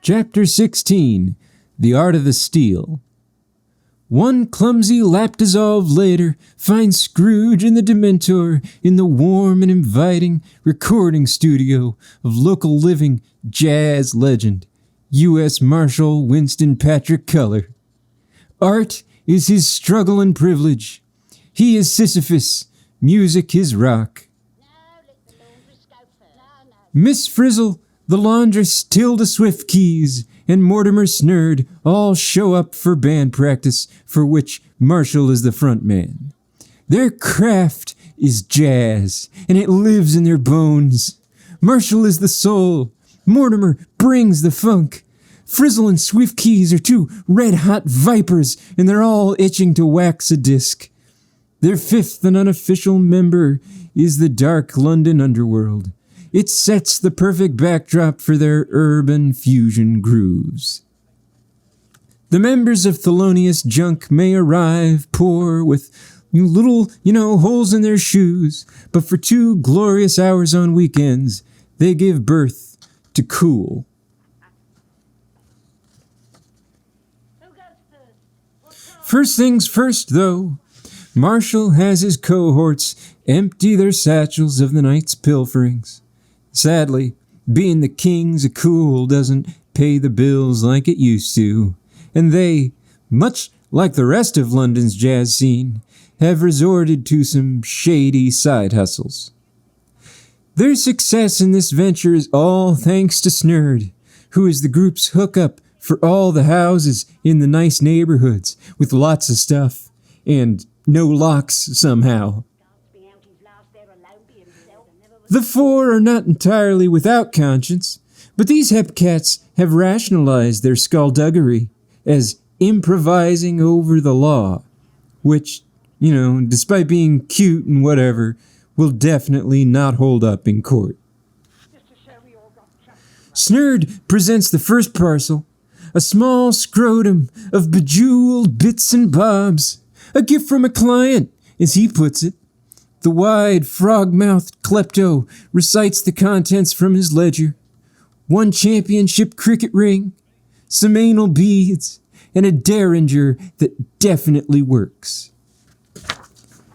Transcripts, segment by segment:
Chapter 16, The Art of the Steal. One clumsy lap-dissolve later finds Scrooge and the Dementor in the warm and inviting recording studio of local living jazz legend, U.S. Marshal Winston Patrick Culler. Art is his struggle and privilege. He is Sisyphus, music his rock. Miss Frizzle, the laundress, Tilda Swiftkeys, and Mortimer Snurd all show up for band practice, for which Marshall is the front man. Their craft is jazz, and it lives in their bones. Marshall is the soul. Mortimer brings the funk. Frizzle and Swiftkeys are two red-hot vipers, and they're all itching to wax a disc. Their fifth and unofficial member is the dark London underworld. It sets the perfect backdrop for their urban fusion grooves. The members of Thelonious Junk may arrive poor with little, holes in their shoes, but for 2 glorious hours on weekends, they give birth to cool. First things first, though, Marshall has his cohorts empty their satchels of the night's pilferings. Sadly, being the kings of cool doesn't pay the bills like it used to, and they, much like the rest of London's jazz scene, have resorted to some shady side hustles. Their success in this venture is all thanks to Snurd, who is the group's hookup for all the houses in the nice neighborhoods with lots of stuff and no locks somehow. The 4 are not entirely without conscience, but these hepcats have rationalized their skullduggery as improvising over the law, which, despite being cute and whatever, will definitely not hold up in court. Snurd presents the first parcel, a small scrotum of bejeweled bits and bobs, a gift from a client, as he puts it. The wide, frog-mouthed klepto recites the contents from his ledger. 1 championship cricket ring, some anal beads, and a derringer that definitely works.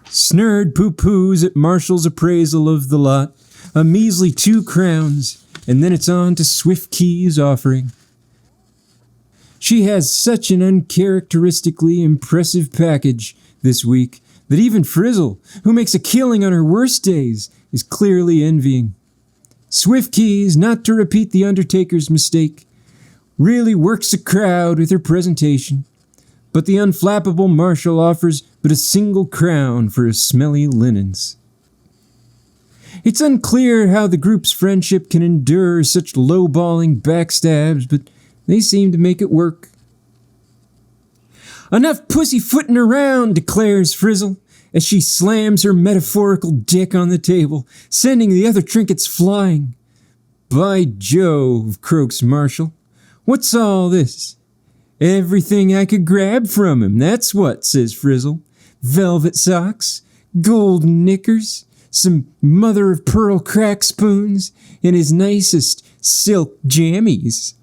Snurd poo-poos at Marshall's appraisal of the lot, a measly 2 crowns, and then it's on to Swiftkeys' offering. She has such an uncharacteristically impressive package this week that even Frizzle, who makes a killing on her worst days, is clearly envying. Swiftkeys, not to repeat the Undertaker's mistake, really works a crowd with her presentation, but the unflappable Marshall offers but a single crown for his smelly linens. It's unclear how the group's friendship can endure such low-balling backstabs, but they seem to make it work. Enough pussyfooting around, declares Frizzle, as she slams her metaphorical dick on the table, sending the other trinkets flying. By Jove, croaks Marshall. What's all this? Everything I could grab from him, that's what, says Frizzle. Velvet socks, gold knickers, some mother-of-pearl crack spoons, and his nicest silk jammies.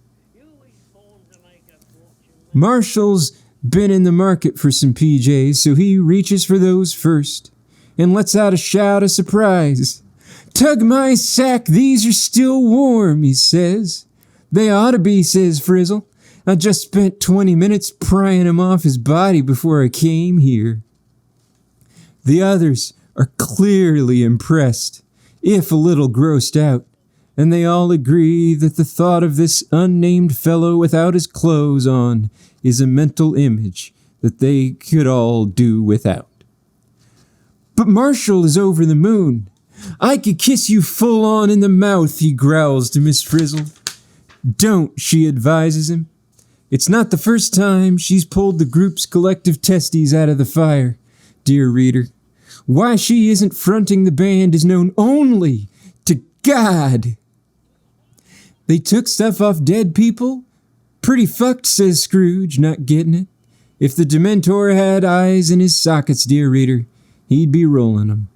Marshall's been in the market for some PJs, so he reaches for those first and lets out a shout of surprise. Tug my sack, these are still warm, he says. They ought to be, says Frizzle. I just spent 20 minutes prying him off his body before I came here. The others are clearly impressed, if a little grossed out, and they all agree that the thought of this unnamed fellow without his clothes on is a mental image that they could all do without. But Marshall is over the moon. I could kiss you full on in the mouth, he growls to Miss Frizzle. Don't, she advises him. It's not the first time she's pulled the group's collective testes out of the fire, dear reader. Why she isn't fronting the band is known only to God. They took stuff off dead people? Pretty fucked, says Scrooge, not getting it. If the Dementor had eyes in his sockets, dear reader, he'd be rolling them.